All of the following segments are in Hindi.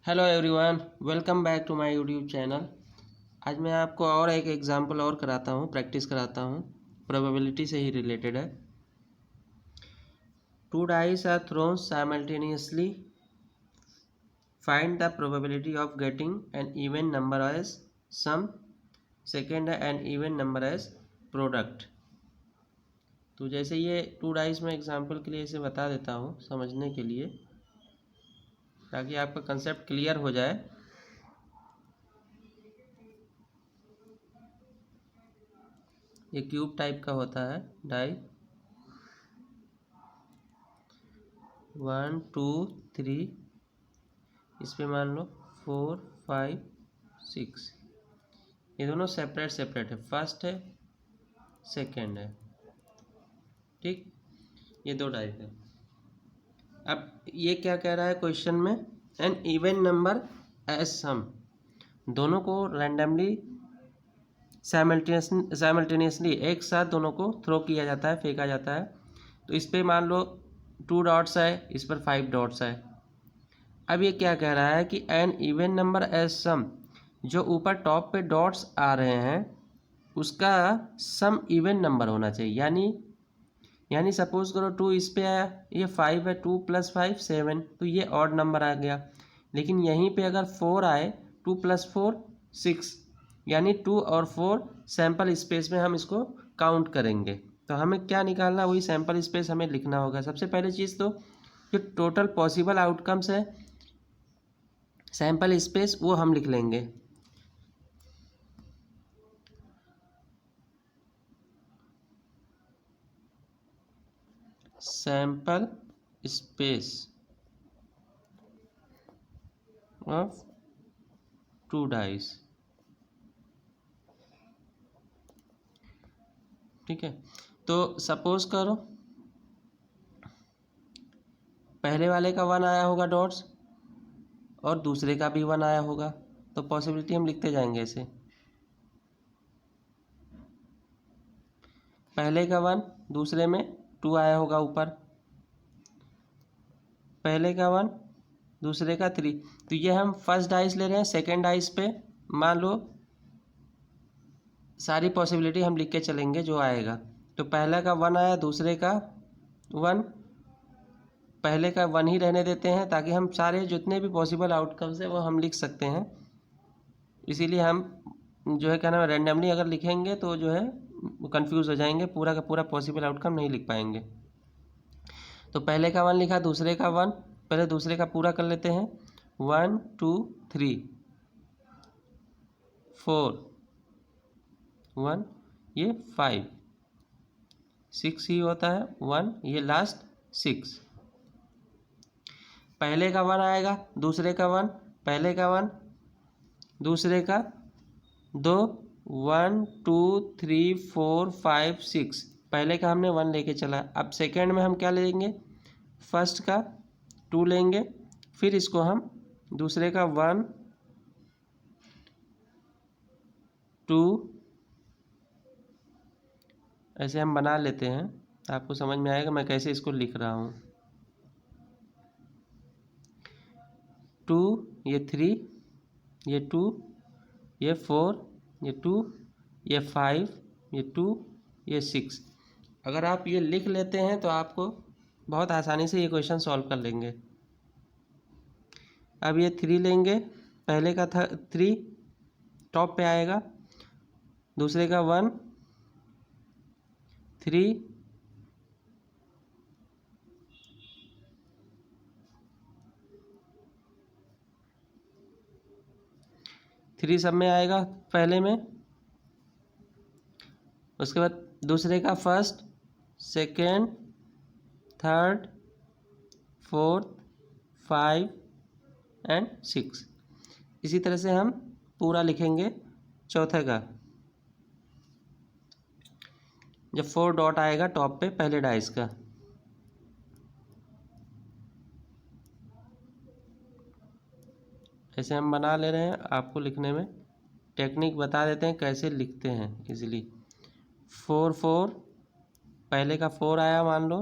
Hello everyone, welcome back to my YouTube channel. आज मैं आपको और एक एग्जांपल और कराता हूँ, प्रैक्टिस कराता हूँ। प्रोबेबिलिटी से ही रिलेटेड है। Two dice are thrown simultaneously, find the probability of getting an even number as sum, second है an even number as product. तो जैसे ये टू डाइस में एग्जाम्पल के लिए इसे बता देता हूँ समझने के लिए, ताकि आपका कंसेप्ट क्लियर हो जाए। ये क्यूब टाइप का होता है डाई, 1 2 3, इस पे मान लो 4 5 6। ये दोनों सेपरेट सेपरेट है, फर्स्ट है सेकंड है, ठीक। ये दो डाइस है। अब ये क्या कह रहा है क्वेश्चन में, एन इवन नंबर एज सम, दोनों को रैंडमली साइमल्टेनियसली एक साथ दोनों को थ्रो किया जाता है, फेंका जाता है। तो इस पे मान लो 2 डॉट्स है, इस पर 5 डॉट्स है। अब ये क्या कह रहा है कि एन इवन नंबर एज सम, जो ऊपर टॉप पे डॉट्स आ रहे हैं उसका सम इवन नंबर होना चाहिए। यानी सपोज करो 2 इस पे आया, ये 5 है, 2 + 5 7, तो ये ऑड नंबर आ गया। लेकिन यहीं पे अगर 4 आए, 2 + 4 6, यानी 2 और 4 सैम्पल स्पेस में हम इसको काउंट करेंगे। तो हमें क्या निकालना, वही सैम्पल स्पेस हमें लिखना होगा। सबसे पहले चीज़ तो जो टोटल पॉसिबल आउटकम्स है सैम्पल स्पेस, वो हम लिख लेंगे। Sample space of two dice, ठीक है। तो सपोज करो पहले वाले का 1 आया होगा डॉट्स और दूसरे का भी 1 आया होगा, तो पॉसिबिलिटी हम लिखते जाएंगे ऐसे। पहले का 1, दूसरे में 2 आया होगा ऊपर, पहले का 1 दूसरे का 3। तो ये हम फर्स्ट डाइस ले रहे हैं। सेकेंड डाइस पे मान लो सारी पॉसिबिलिटी हम लिख के चलेंगे जो आएगा। तो पहला का 1 आया, दूसरे का 1, पहले का 1 ही रहने देते हैं ताकि हम सारे जितने भी पॉसिबल आउटकम्स है वो हम लिख सकते हैं। इसीलिए हम जो है क्या नाम है, रैंडमली अगर लिखेंगे तो जो है कंफ्यूज हो जाएंगे, पूरा का पूरा पॉसिबल आउटकम नहीं लिख पाएंगे। तो पहले का 1 लिखा, दूसरे का 1, पहले दूसरे का पूरा कर लेते हैं। 1 2 3 4 1, ये 5 6 ही होता है 1, ये लास्ट 6। पहले का 1 आएगा, दूसरे का 1, पहले का 1, दूसरे का 2, 1 2 3 4 5 6। पहले का हमने 1 लेके चला। अब सेकेंड में हम क्या लेंगे, फर्स्ट का 2 लेंगे, फिर इसको हम दूसरे का 1 2 ऐसे हम बना लेते हैं। आपको समझ में आएगा मैं कैसे इसको लिख रहा हूँ। 2, ये 3, ये 2, ये 4, ये 2, ये 5, ये 2, ये 6। अगर आप ये लिख लेते हैं तो आपको बहुत आसानी से ये क्वेश्चन सॉल्व कर लेंगे। अब ये 3 लेंगे, पहले का था 3 टॉप पे आएगा, दूसरे का 1 3, थ्री सब में आएगा पहले में, उसके बाद दूसरे का first second third fourth 5 and 6। इसी तरह से हम पूरा लिखेंगे चौथे का। जब 4 डॉट आएगा टॉप पे पहले डाइस का, ऐसे हम बना ले रहे हैं। आपको लिखने में टेक्निक बता देते हैं कैसे लिखते हैं इजीली। 4 4, पहले का 4 आया मान लो,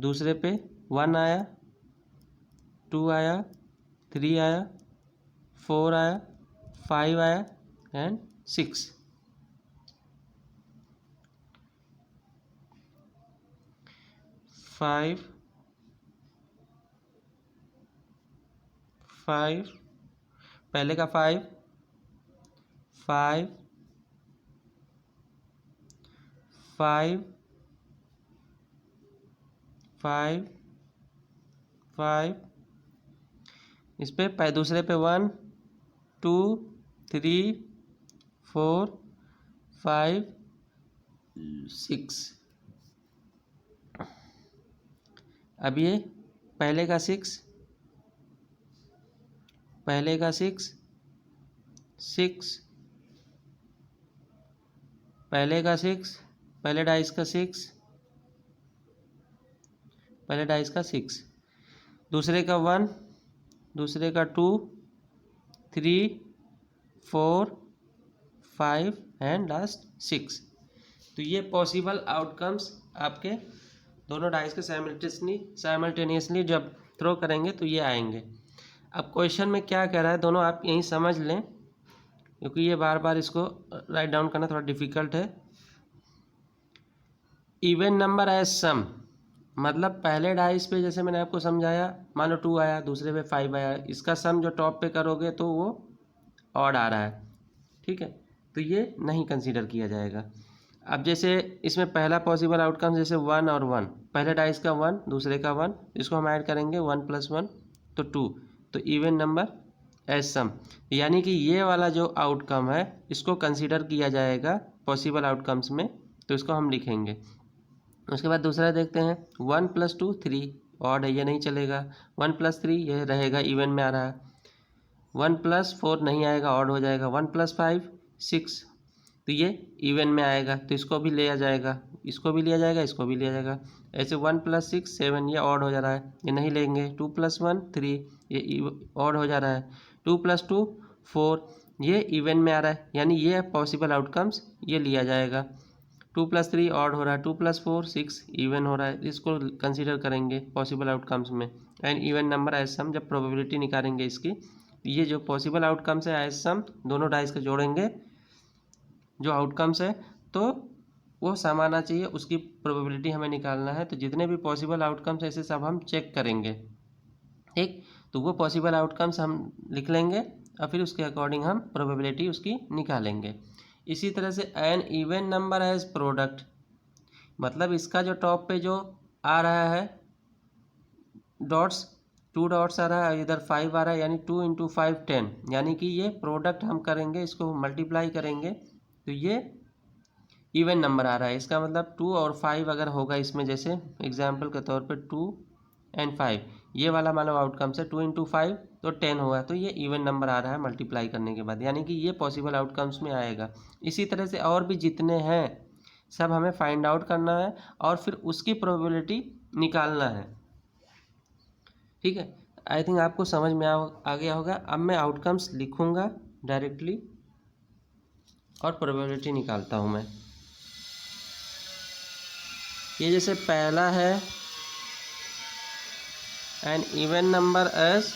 दूसरे पे 1 आया, 2 आया, 3 आया, 4 आया, 5 आया एंड 6। 5 5 पहले का 5 5 5 5 5 इस पे दूसरे पे 1 2 3 4 5 6। अब ये पहले का 6 पहले का 6 6 पहले का 6 पहले डाइस का 6 पहले डाइस का 6 दूसरे का 1 दूसरे का 2 3 4 5 एंड लास्ट 6। तो ये पॉसिबल आउटकम्स आपके दोनों डाइस के साइमल्टेनियसली जब थ्रो करेंगे तो ये आएंगे। अब क्वेश्चन में क्या कह रहा है दोनों आप यहीं समझ लें, क्योंकि ये बार बार इसको राइट डाउन करना थोड़ा डिफिकल्ट है। इवन नंबर एज सम, मतलब पहले डाइस पे जैसे मैंने आपको समझाया, मान लो 2 आया, दूसरे पे 5 आया, इसका सम जो टॉप पे करोगे तो वो ऑड आ रहा है, ठीक है, तो ये नहीं कंसीडर किया जाएगा। अब जैसे इसमें पहला पॉसिबल आउटकम जैसे 1 और 1, पहले डाइस का 1 दूसरे का 1, इसको हम ऐड करेंगे 1 + 1 तो 2, तो इवन नंबर एज सम, यानी कि ये वाला जो आउटकम है इसको कंसीडर किया जाएगा पॉसिबल आउटकम्स में, तो इसको हम लिखेंगे। उसके बाद दूसरा देखते हैं 1 + 2 3, ऑड है ये नहीं चलेगा। 1 + 3 ये रहेगा, इवन में आ रहा है। 1 + 4 नहीं आएगा, ऑड हो जाएगा। 1 + 5 6, तो ये इवन में आएगा, तो इसको भी लिया जाएगा, इसको भी लिया जाएगा, इसको भी लिया जाएगा। ऐसे 1 + 6 7, ये ऑड हो जा रहा है, ये नहीं लेंगे। 2 + 1 3, ये ऑड हो जा रहा है। 2 + 2 4, ये इवन में आ रहा है, यानी ये पॉसिबल आउटकम्स ये लिया जाएगा। 2 + 3 ऑड हो रहा है, 2 + 4 6 इवन हो रहा है, इसको कंसीडर करेंगे पॉसिबल आउटकम्स में। एंड इवन नंबर एज सम, जब प्रोबेबिलिटी निकालेंगे इसकी, ये जो पॉसिबल आउटकम्स है एज सम, दोनों डाइस के जोड़ेंगे जो आउटकम्स है, तो वो सम आना चाहिए, उसकी प्रोबेबिलिटी हमें निकालना है। तो जितने भी पॉसिबल आउटकम्स ऐसे सब हम चेक करेंगे, ठीक, तो वो पॉसिबल आउटकम्स हम लिख लेंगे और फिर उसके अकॉर्डिंग हम प्रोबेबिलिटी उसकी निकालेंगे। इसी तरह से an even number as product, मतलब इसका जो टॉप पे जो आ रहा है डॉट्स, 2 डॉट्स आ रहा है, इधर 5 आ रहा है, यानी 2 × 5 10, यानी कि ये प्रोडक्ट हम करेंगे, इसको मल्टीप्लाई करेंगे तो ये इवन नंबर आ रहा है। इसका मतलब 2 और 5 अगर होगा इसमें, जैसे एग्जाम्पल के तौर पे 2 और 5, ये वाला मान लो आउटकम्स है, 2 × 5 तो 10 होगा, तो ये इवन नंबर आ रहा है मल्टीप्लाई करने के बाद, यानी कि ये पॉसिबल आउटकम्स में आएगा। इसी तरह से और भी जितने हैं सब हमें फाइंड आउट करना है और फिर उसकी प्रोबेबिलिटी निकालना है, ठीक है। आई थिंक आपको समझ में आ गया होगा। अब मैं आउटकम्स लिखूँगा डायरेक्टली और प्रोबेबिलिटी निकालता हूँ मैं। ये जैसे पहला है एन इवन नंबर एज